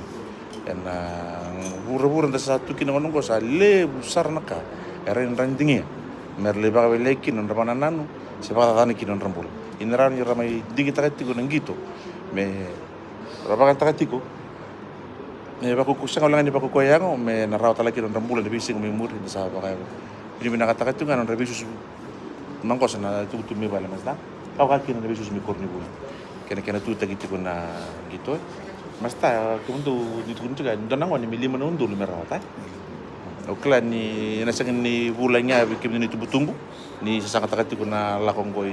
Dan hura-hura da satu kinangon ko sa lebu sarnaka. Eren randingi. Merle ba lekin non ramananu. Sebab tani kinon rambul. Inran ni ramai dikit takatiko nang gitu. Me rabakan takatiko. Me ba ko kusang ulangan ni ba ko koyang me naraw talaki non rambul na bising me mur sa ba kayo. Ini binakatakat itu kan on revisus mangkos na tutu me bala mas da. Kau kaki na revisus me korni bul. Kena tu tagi tu na gitu. Mas ta kumuntu ditun juga donang wani mili menundul merawat. Oklan ni nasang ni bulanya bikin ni tubutumbu. Ni sasangkat takati ko na lakong ko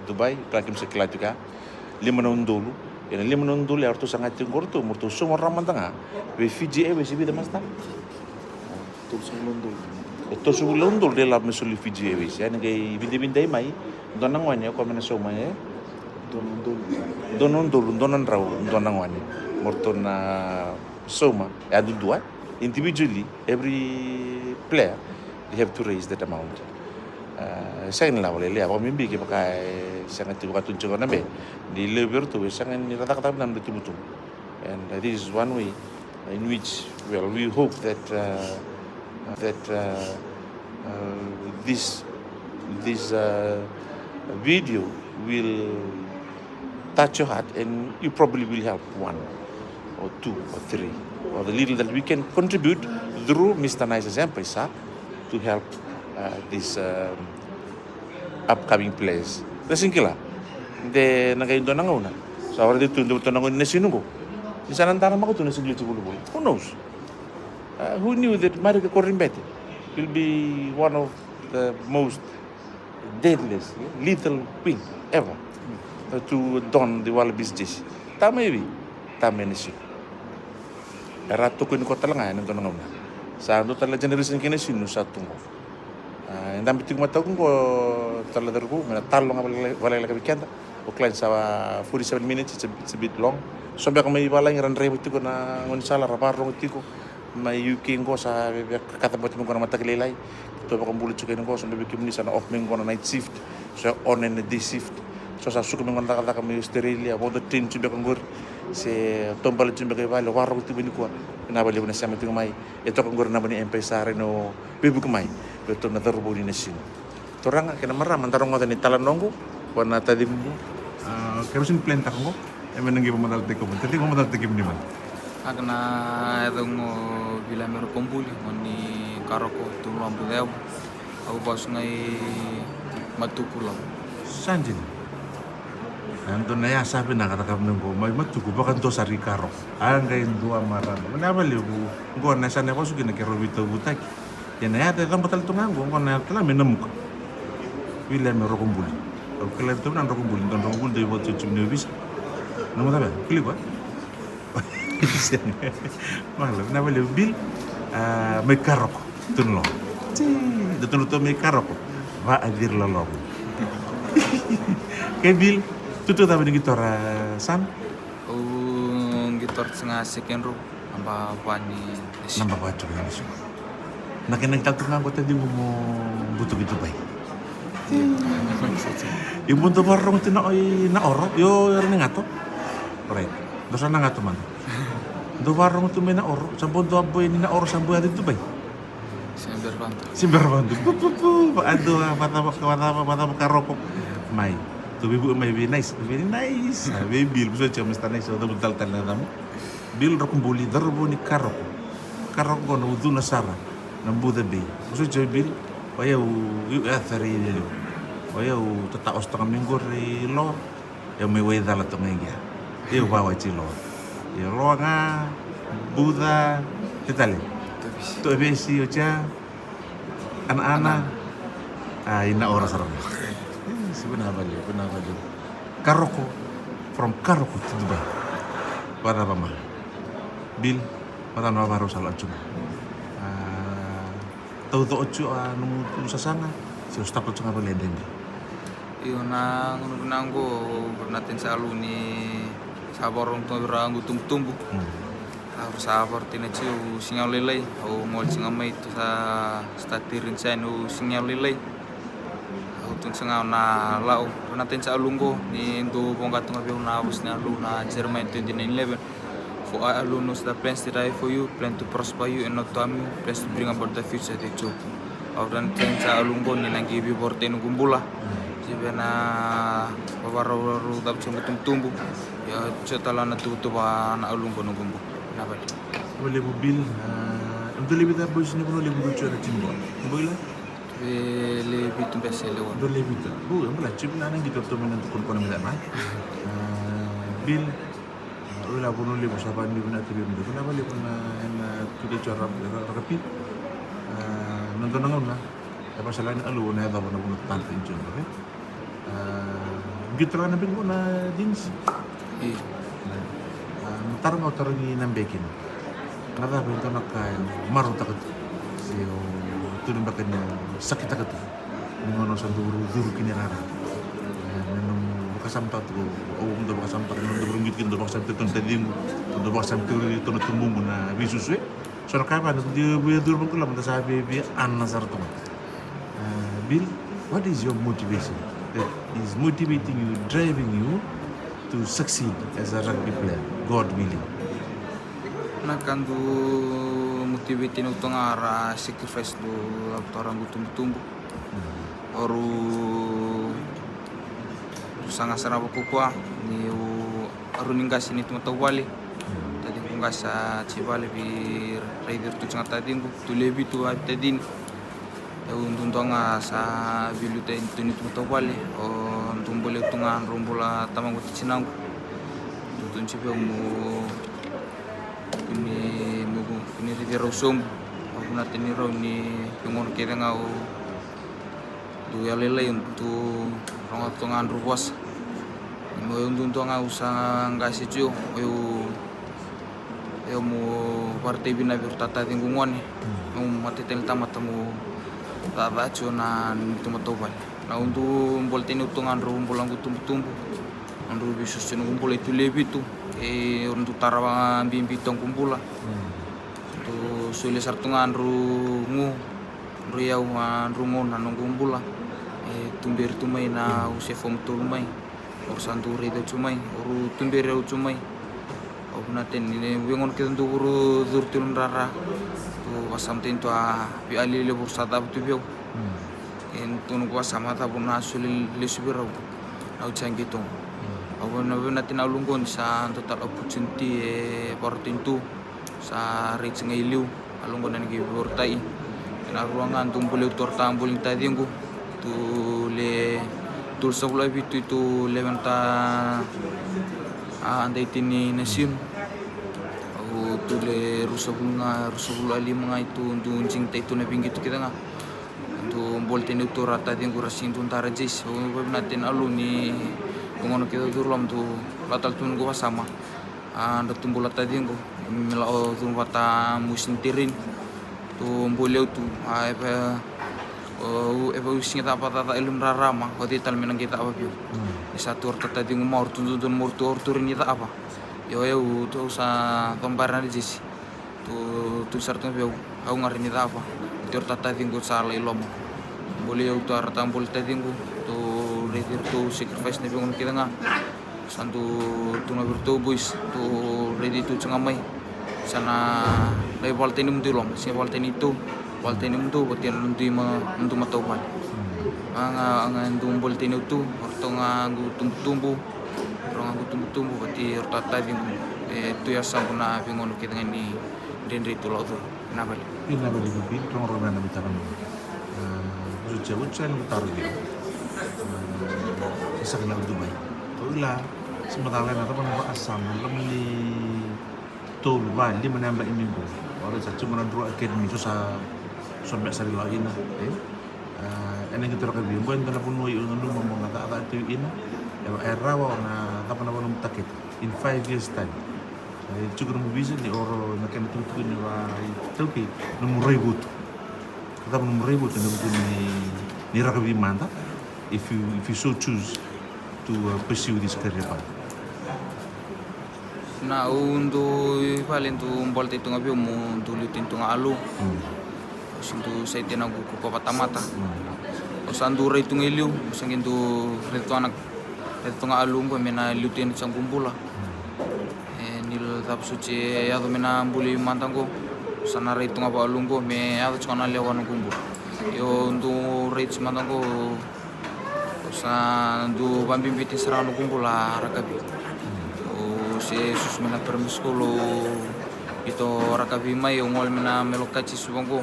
Dubai, klakim sa kilatu ka. 5 dulu. Yan 5 dulu arto sangat yung gorto, murto sumor raman tanga. Be Fiji we sibi damas ta. Tulsang London. Ito su London de la mesuli Fiji we. Yan kay bindi-binday mai. Donang wanya ko mena suma eh. Donon raw donang wanya. Murto na suma adu dua. Individually, every player they have to raise that amount. Saya nila wala liya. Ako mimbi kaya pakai sangat tiba katunjuk na be. Di leber tu sangat ni rata-rata nam betul-betul. And this is one way in which we hope that this video will touch your heart and you probably will help 1 or 2 or 3 or the little that we can contribute through Mr. Nice's M-Pesa to help these upcoming players. Kasi kila, hindi nagayundo na nga una. So, awal dito na nga na sinugo. Isa nantara mako ito na siglit sa bulu-bulu. Who knows? Who knew that Marika Korimbete will be one of the most deadliest, lethal wing ever to don the Wallabies dish. Tama yun. Tama yun siya. Erato ko ni ko talaga yan, nandun na nga una. Sa ano talaga generation kinasino sa tungo. Ang dami tingin matawag ko talaga ko, talo nga wala lang kabikenda. O client sa 47 minutes, it's a bit long. So biya may wala yung ranrebo ko na ngunisala, raparong ko. May UK ko sa katabot mo ko na matagililay. Ito ba kong bulit ko ko, so biya kimuni sa na off ming ko na night shift. So on and day shift. So sa suko ming nakakata kami Australia, about the team siya kong gur. Si tombal siya kay balo, warong ito binikuan. Pinabali ko na siya may may. Ito kong gur naman ni M-Pesa rin o bibu kumay. Ito na darubo ni nasin. Torang kena marah mantarong ko ni talan nonggo. Wana tadi mo. Kerusin plenta ko. Emen nang gipamadal teko mo. Tadi ko madal teko ni man. Agna edong bila meru kumpul moni karoko tumam budeu. Aku bos ngai matukulam. Sanjin. Anto na ya sabi na katakam nunggo. May matuku bakan to sari karok. Ang kain dua maran. Manabali ko. Ngo na sana ko sugi na kerobito butak. Yan na yata kan batal tungang ngo na tala menamuk. Bila meru kumpul. Kalau tu nan rokok bulin, rokok bulin dari waktu cuma nebis. Nama apa? Klik apa? Malah, nama lebih mekarok, tunlo. Datang tu mekarok, va adir lolong. Kebil, tu tapi ni gitar san? Gitar setengah sekian ru, nambah wani. Nambah baju yang su. Nak kena kita tengah kota di mau butuh gitu baik. Yung punto barong ito na oro, yung rin nga to. Right. Dosa na nga to man. Do barong ito may na oro. Sa punto aboy ni na oro sa buhay dito ba? Simberbanto. Paado patama karokok. May. Tubibu may very nice. Very nice. Very bil. Gusto siya Mr. Nice. So tal na namu. Bil rokong buli. Darbo ni karoko. Karoko ko na udo na sara. Ng Buddha Bay. Gusto siya bil. Wayaw athari niyo. Wayaw tataos to kami ngori lo. Yung may way dala to ngaya. Iyo bawa chilo. Iyo lo nga Buddha kitali. To besi ocha ana ina oras ram. Sebenarnya benar. Karoko from Karoko to Dubai. Para mama. Bil para na baru salat cuma. Tahu ocu nung sasanga si ustaz ocu ngapa leden Iyo na nanggo bernatin sa aluni sa borong to rangu tumbu. harus aportin aja singaw lilay o mol singaw may ito sa statirin sa no singaw lilay utun singaw na lao natin sa alunggo ni ito pong katong abiyaw na abos na alu na Jeremiah 29:11. For I alone knows the plans that I have for you, plan to prosper you and not to harm you, plans to bring about the future that you. Orang natin sa alunggo ni nang-give porte no gumbula. Siya na babaru dapat sa tumbo. Ya setelah natutuwa na alunggo no gumbo. Nabali. Boleh mobil, untuk lebih tak boleh sini pun boleh bucu ada cimbo. Boleh lah. Le bitum bese le won. Boleh lebih tak. Bu, boleh cip nana gitu tu mana tu kon minta mai. Bil, ulah pun boleh bersama ni pun tu dia. Kenapa boleh pun tu dia cara rapi. Nonton lah. Apa selain alu na ada pun pun tanpa injun, okey. Gitu lah nabi pun jeans. Ntar mau taruh di nambekin. Karena bentuk nak maru takut. Sio tu nambekin sakit takut. Mengono sanduru duru kini rara. Nenum bakasam tu, untuk bakasam tu, untuk berungkit untuk bakasam tu tadi, untuk bakasam tu itu nak tumbuh mana bisusue. Soalnya kapan dia dulu pun kalau kita sahaja dia anasar tu. Bill, what is your motivation? That is motivating you, driving you to succeed as a rugby player, God willing. Nakandu motivating utong ara sacrifice do orang tumbu oru sangat sarap ko ni aruning gas ini tu matawali tadi kung gasa cibali bir rider tu sangat tadi tu lebi tu tadi untuk nga sa bilu tadi tu ni tu matawali o tumbole tungan rombula tamang ko tinang tutun cibe mo ini di rosum aku nanti ni raw ni pengon kita ngau tu ya lele untuk orang tungan ruas mo untuk ngau sang kasih cu yo mo partai bina bertata tinggungan mo matitel tamat mo baba cu na tumatobal na untuk boltin utungan rumbulang kutumbu andu bisus cinu kumpul itu lebih tu untuk tarawang bimbitong kumpula tu sulit sartungan rungu ruyau rungun nanung kumpula tumbir tumai na usefom tulmai ursan turi itu cumai uru tumbir itu cumai aku naten ini wengon kita tu uru durtulun rara tu pasam tentu bi ali lebur sadap tu biau itu nunggu sama tabu nasul lesubirau au canggitung aku natin alunggon sa total opportunity portintu sa reach ngailiw alunggon na nagibirtai na ruangan tumbuli tortang buling tadinggo tu le tulsa pula bitu itu levanta andai tini nasim aku tu le rusabul ali mga itu untuk cinta itu na pinggit kita nga untuk boltin itu rata dinggo rasin tuntara jis natin alu ni pengono kita durum tu latal tun gua sama anda tumbuh latal dinggo melao tu bata musim tirin tu boleh tu apa usia kita apa tata ilmu rarama kau tal menang kita apa piu di satu tata dinggo mau tun turin kita apa yo tu sa gambaran di sisi tu sartung piu aku ngarin kita apa itu tata dinggo salah ilomo boleh tu aratan boleh tata dinggo tu redir tu sacrifice na bingon kita nga santu tu na bertu boys tu ready tu cengamai sana lay baltenim tu lom si baltenim tu batian untuk matopan ang ndung baltenim tu orto nga tumbu bati ortata bingon tu ya sampuna bingon kita ni den ritu lo tu nabali bi tong ro na bitaran ucap taruh dia isa ka lang Dubai. Ila sementara na tapan ba asam lamli tol ba di menambah imimbo. Ora sa cuma dua academy sa sampai sari lain ene kita ka bi bukan kana pun moy ngano mo ngata ata itu ina era wa na tapan ba num takit in 5 years time. Cukup mo bisa ni oro na kan tu ni wa toki num ribut. Tapan num ribut ni rugby mantap. If you so choose to pursue this career path. Na untuk paling tu bolte tu ngabi mu tu litin tu ngalu. Sintu sa itinagu ko papatamata. O sandura itu ngiliu, sangin tu reto anak reto ngalu ko mena litin sang kumpula. Nil tap suci ya tu mena buli mantangko. Sana reto ngapa alungko me ya tu kana lewan kumpul. Yo untuk reto mantangko sa tu pambimbiti serano kumpula rakabi. O se sus mena permiskolo itu rakabi mai ngol mena melokaci subangko.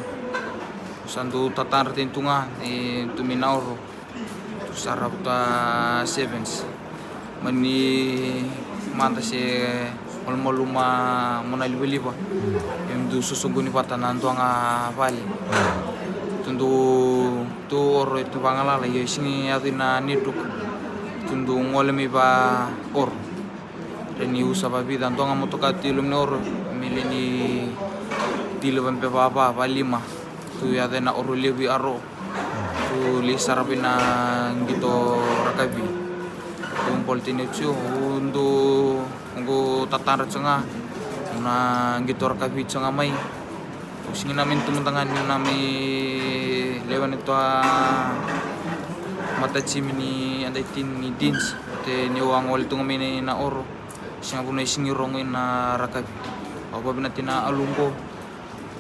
Sandu tatar tentunga tu minauro tu sarapta sevens mani manta se olmoluma monalibeliba em du susunguni patanan tuanga vali tundu tu oro itu bangalala yo sini adina niduk tundu ngolemi ba or reni usaba bidan tuanga motokati lumnor mileni tilo bampe baba lima tu ya dena oro lebi aro tu li sarapina ngito rakabi tu poltini chu undu ngo tatar cenga na ngito rakabi cenga mai singin namin tumuntangan nami lewan itu mata chimini andai tin ni dins te ni wang wal tu ngamini na oro singa punai singi rongoin na rakabi apa binatina alungko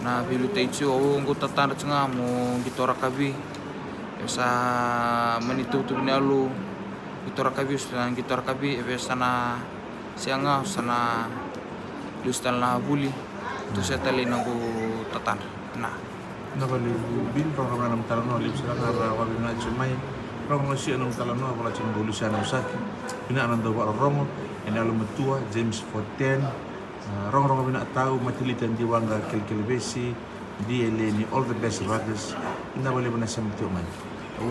na bilu teichu o ngota tanda cenga mo gitu rakabi sa manitu tu ni alu gitu rakabi sudah gitu rakabi sana sianga sana lustal na buli tu setali nagu tatan nah Nabali bin program nam talano lip sila ngara wabi na chumay program si anong talano wala chum bulu siya na usaki bina anong dawa rongo ina lumatua James 410 rong bina tahu matilitan di wanga kel besi di eleni all the best ruggers ina bali bana samtu man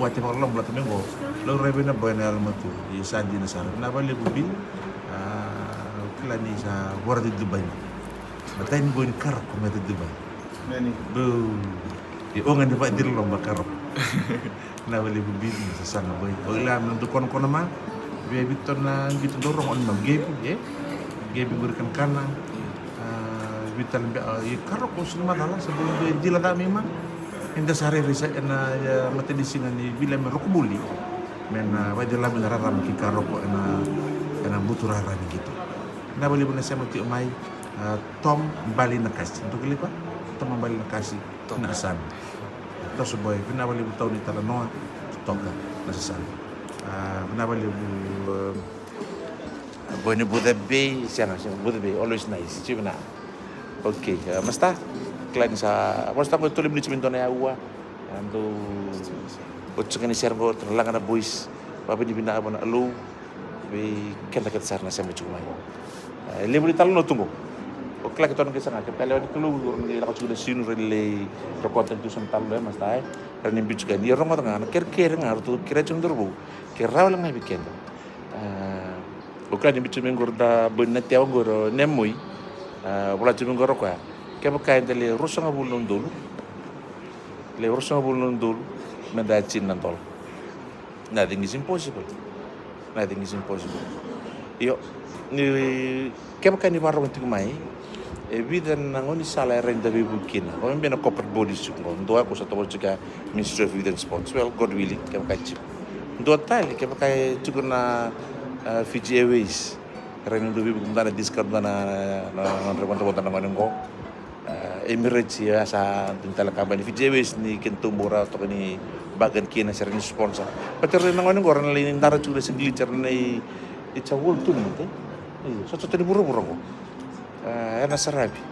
wate ko long blat mengo lo rebe na boy na almatu yi sandi na sar na bali bin kila ni sa bordi Dubai matay ni boy karap ko met Dubai Nani. bu di ongan di pak dir lomba karap na bali bin sa sana boy o ila men do kon ma be biton na gitu dorong on mam gebi gebi berikan kana vital karo ko suma dala sebelum dia dilata memang inda sare risa na mate disingan ni bila merokbuli men wajala men raram ki karo ko na buturara ni gitu na bali buna sama ti mai tom bali nakasi untuk lipa tom bali nakasi na san to so boy bina bali bu tawni tala no toka na san bina bali bu boy ni Buddha Bay siapa Buddha Bay always nice cuma okay masta klien sa masta ko tulim ni ciminto na yawa ando utsukan ni servo terlangan na boys papi ni bina abon alu be kenta ket sarna sama cuma lebri talo no tungo o klak ton ke sanga ke talo ni kulu ni la ko sudah sinu rele reporter tu sam talo masta renim bicu kan ni romo tanga ker ngar tu kira cundur bu kira wala ngai bikin Bukan yang bicu menggor da benar tiaw gor nemui, wala cium menggor ko ya. Kaya kain tali rusang abul nundul, le rusang abul nundul, mendacin nantol. Nothing is impossible. Nothing is impossible. Yo, ni kaya kain di warung itu kumai, evident nangoni salah renda bibukin. Kau memang corporate body sungguh. Dua aku satu orang juga Ministry of Youth and Sports. Well, God willing, kaya kain cip. Dua tali kaya kain juga na Fiji Airways karena itu bibi kumtana discount na rekonta na manungko Emirates ya sa tintala kampanye Fiji Airways ni kentumura to ni bagan kina sa rin sponsor pero rin ng manungko ran linin dara chula sa glitcher na it's a world tournament so to ni buro-buro ko na sarabi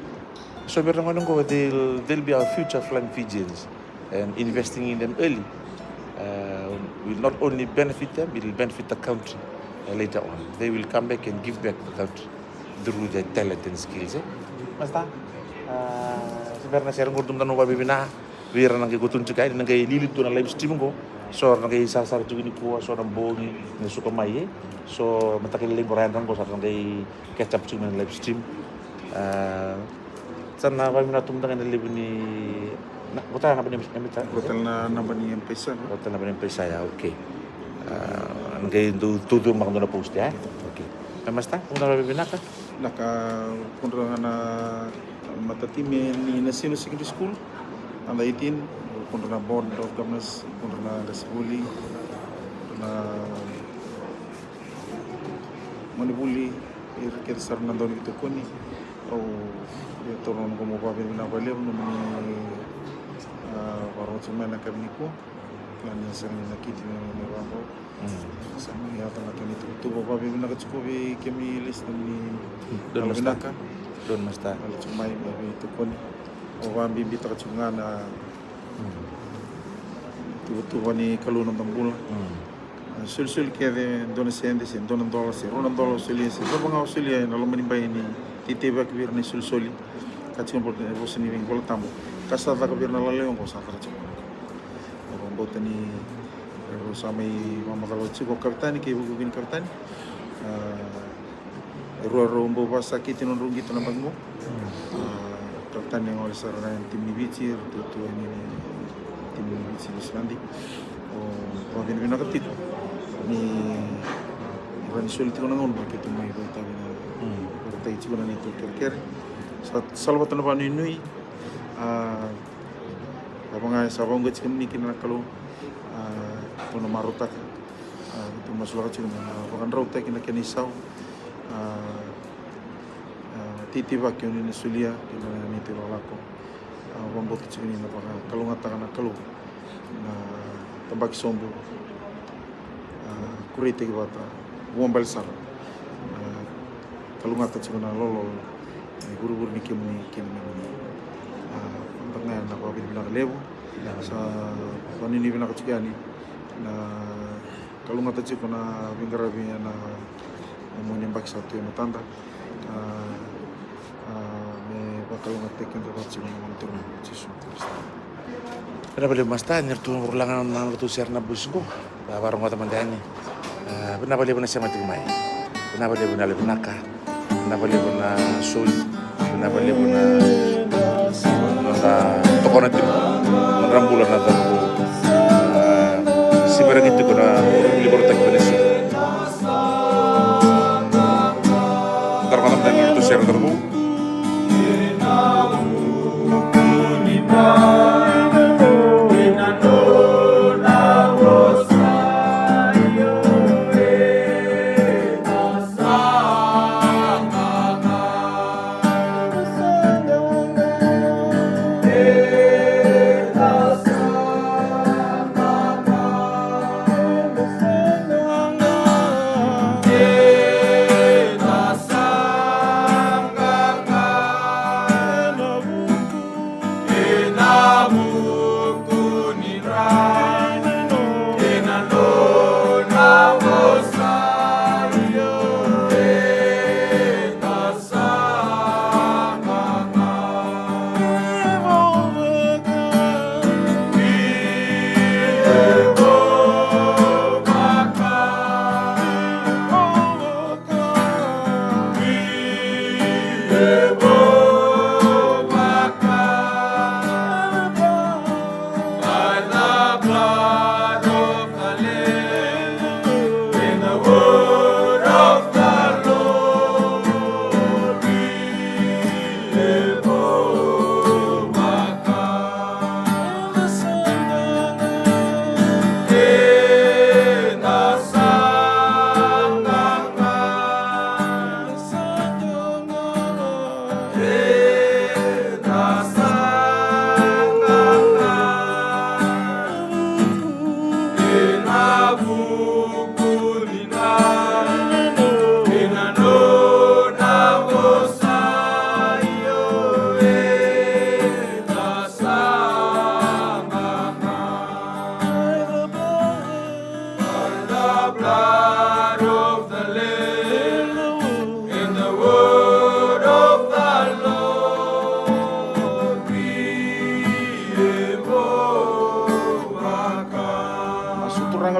so meron ng manungko they'll be our future flying Fijians and investing in them early will not only benefit them, it will benefit the country later on. They will come back and give back to the country through their talent and skills. Basta, sebenarnya saya ngurtum tanu babibina, biar nanti gotun cekai, nanti lilit tu na live stream ko, so nanti sasar juga ni kuah, so nambongi, ni suka mai, so matakil link koran kan ko sa nanti kecap cuma live stream. Sana babibina tum tangan live ni, kota apa ni emita? Hotel na nabani yang pesa. Hotel na pesa ya, okay. Ngayon tudo makandun na post ya. Okay. Basta, kung nabibina ka. naka kundra na matatime ni Nasino Secondary School anda 18 kundra na Board of Governors kundra na Gasibuli na Manibuli ir sar na doon ito kuni o ito ron kumupabi na baliw no mani parang sumana kami ko kan sa nakiti ni Rambo sa mga yata na kami ito papabi na katsukubi kami list ni Doon mas Alvinaka doon mas ta. Kalau cuma itu pun orang bibi tercungan tu ni kalau nonton bola sul kaya dona sende sen dona dolar sen ronan dolar suli sen so banga suli na lo manimba ini tite ba kbir ni sul suli kacung bot ni bos ni bola tambo kasa ta kbir na lale ko sa tra cuma orang bot ni samai mama kalau ciko kapitani ke buku gini kapitani Ruang rombo basa kita nonrung kita nampak mo. Kapten yang oleh seorang tim Nibici, tu ini tim Nibici di Selandi. Oh, bina bina ketit. Ni Iran sulit kau nangon pakai tu mai berita bina. Berita itu bina itu kerker. Salvat tanpa nui. Abang ay sabang gak cikin ni kena kalau tu nama rotak. Itu masalah cikin. Abang rotak kena kena isau. Titi ba kyo ni sulia kina ni tiro lako bambot chini na pa kalungata kana kalu na tabak sombo kurite bata wombal sar kalungata chini na lolo guru-guru ni kini tengah na pa bina lebu sa panini bina kachigani na kalungata chini na bingarabi na monyembak satu yang tanda kalau ngatekin dapat cuma mentor cisu. Pernah beli mas tanya tuh ulangan nang tu share na busku. Warung teman dia ni. Pernah beli pun sama tu mai. Pernah beli pun lebih naka. Pernah beli pun sul. Pernah beli pun toko nanti merambulan nanti. Si barang itu kena beli baru tak beli sih. Ntar malam dan tu share terbu.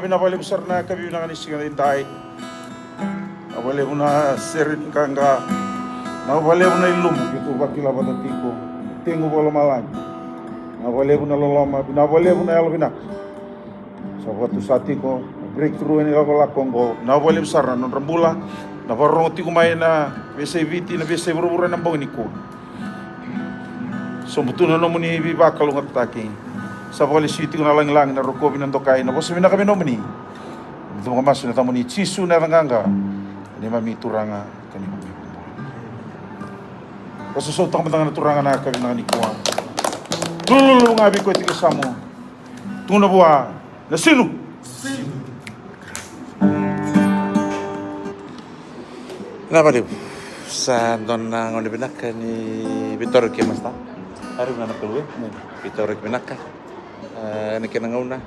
Nabalik besar na kabi na kanis nga itay. Nabalik mo na serit ka nga. Nabalik mo na ilum. Ito bakila patatiko. Tingo bola malang. Nabalik mo na loloma. Nabalik mo na yalbinak. Sa waktu sati ko. breakthrough ni kako lakongo na wale besar na rambula na warong ti kumay na bese viti na bese buru-buru na bawin ko. So betul na muni biba kalungat taki. Sa wale siti ko na lang na roko binandokay na bosa mina kami no muni. Ito mga maso na tamo ni chisu na ranganga. Ni mami turanga kani mami. Kasi so tang matang na turanga na kami na nikuha. Lulu ngabi ko iti kasamo. Tuna buwa na sino? Kenapa dia? Sa donna ngone binaka ni Vittorio ke masta. Hari na nakulu ni Vittorio ke binaka. Ni kena ngauna.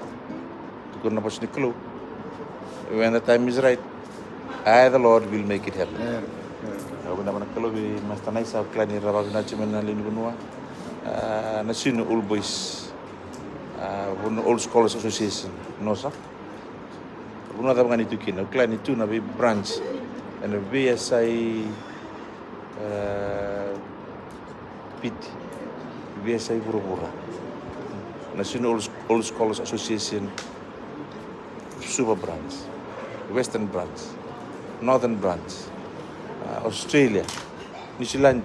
Tukuna pas ni kulu. When the time is right, I the Lord will make it happen. Aku na nakulu bi masta naisa klani rawa na chimen na lini bunua. Na sino Old Boys. Old Scholars Association. No sa. Bunua ta ngani tukina. Klani tu na bi branch. En een WSI WSI Bura-Bura National Old Scholars Association Super Branch, Western Branch, Northern Branch, Australia, New Zealand,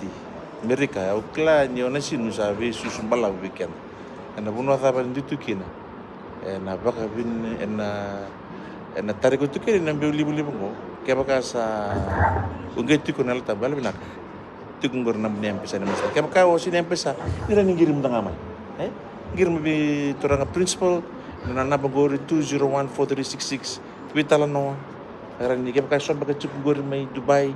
Amerika, Auckland, yo nasinu sa vi susumbala weekend. En abuno ta ban ditukina. En abaka bin en tarik itu kiri nambil libu-libu mo. Kaya baka sa ungay tiko na lata bala binaka. Tiko ngor na mnempesa na masa. Kaya baka o sinempesa nila ngirim tanga may. Ngirim bi turanga principal na nabagori 2014366 twitala no. Ran ni kaya baka so baka tiko ngor may Dubai.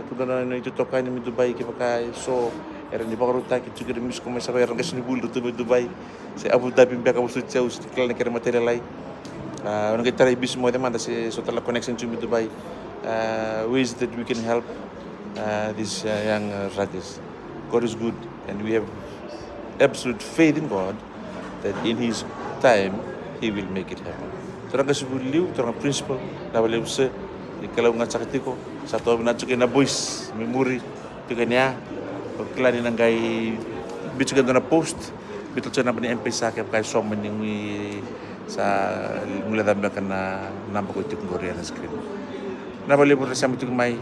Kuda na ito toka ni Dubai kaya baka so ran ni baka ruta ki tiko mis ko may sa ran kasi ni bulu to Dubai. Sa Abu Dhabi baka mo sutya ustikal na kaya materialay. When kita ibis semua teman ada setelah connection to Dubai, ways that we can help these young writers. God is good, and we have absolute faith in God that in His time He will make it happen. Terang kasi beliau, terang principle, na beliau se kalau ngacak ko satu nacukin na boys memori tu kan ya, kelani nanggai bicara na post, betul cina bani MP sa kaya som menyingi sa mulai tambah kena nampak itu Korea na screen. Na bali po sa mga may